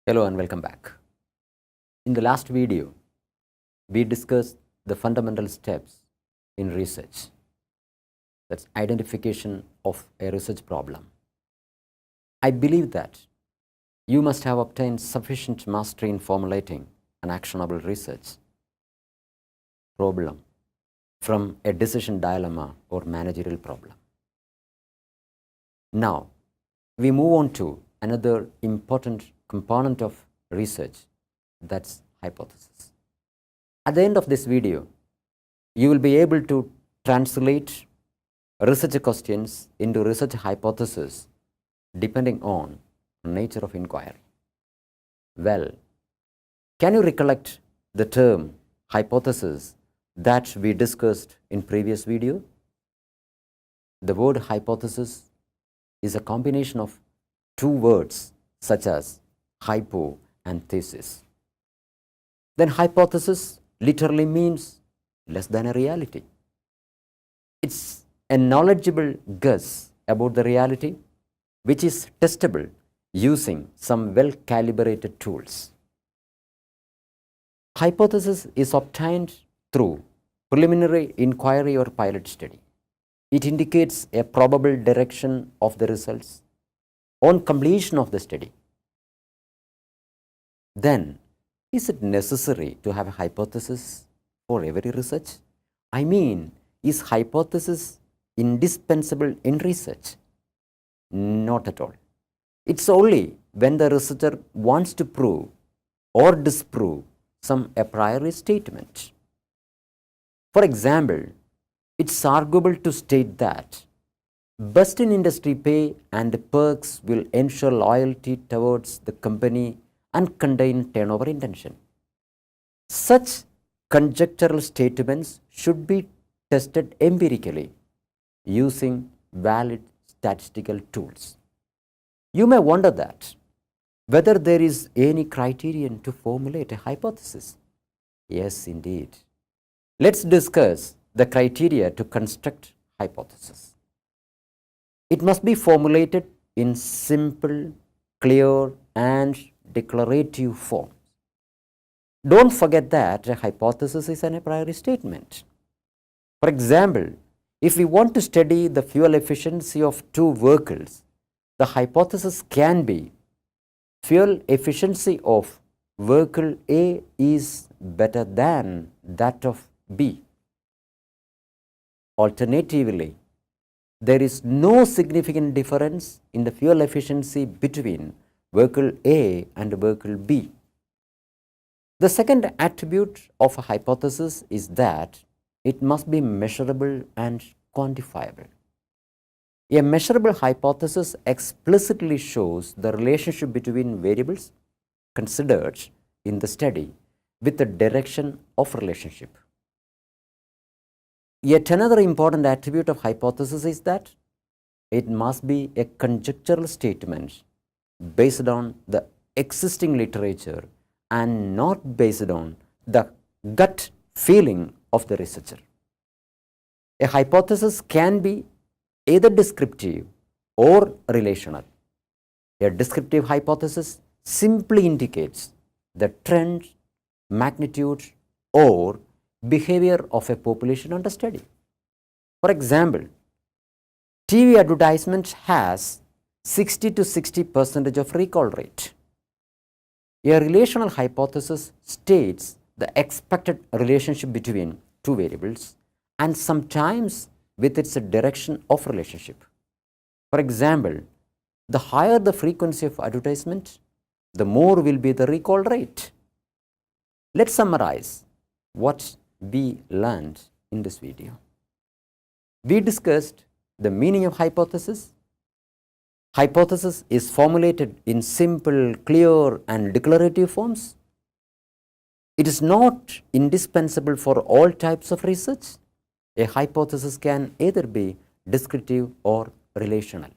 Hello and welcome back. In the last video, we discussed the fundamental steps in research. That's identification of a research problem. I believe that you must have obtained sufficient mastery in formulating an actionable research problem from a decision dilemma or managerial problem. Now, we move on to another important component of research, that's hypothesis. At the end of this video, you will be able to translate research questions into research hypotheses depending on nature of inquiry. Well, can you recollect the term hypothesis that we discussed in previous video? The word hypothesis is a combination of two words such as hypo and thesis. Then hypothesis literally means less than a reality. It's a knowledgeable guess about the reality which is testable using some well-calibrated tools. Hypothesis is obtained through preliminary inquiry or pilot study. It indicates a probable direction of the results on completion of the study. Then, is it necessary to have a hypothesis for every research? I mean, is hypothesis indispensable in research? Not at all. It's only when the researcher wants to prove or disprove some a priori statement. For example, it's arguable to state that best in industry pay and perks will ensure loyalty towards the company and contain turnover intention. Such conjectural statements should be tested empirically using valid statistical tools. You may wonder that whether there is any criterion to formulate a hypothesis. Yes, indeed. Let's discuss the criteria to construct hypothesis. It must be formulated in simple, clear, and declarative form. Don't forget that a hypothesis is an a priori statement. For example, if we want to study the fuel efficiency of two vehicles, the hypothesis can be fuel efficiency of vehicle A is better than that of B. Alternatively, there is no significant difference in the fuel efficiency between vehicle A and vehicle B. The second attribute of a hypothesis is that it must be measurable and quantifiable. A measurable hypothesis explicitly shows the relationship between variables considered in the study with the direction of relationship. Yet another important attribute of hypothesis is that it must be a conjectural statement based on the existing literature and not based on the gut feeling of the researcher. A hypothesis can be either descriptive or relational. A descriptive hypothesis simply indicates the trend, magnitude, or behavior of a population under study. For example, TV advertisement has 60 to 60% of recall rate. A relational hypothesis states the expected relationship between two variables and sometimes with its direction of relationship. For example, the higher the frequency of advertisement, the more will be the recall rate. Let's summarize what we learned in this video. We discussed the meaning of hypothesis. Hypothesis is formulated in simple, clear, and declarative forms. It is not indispensable for all types of research. A hypothesis can either be descriptive or relational.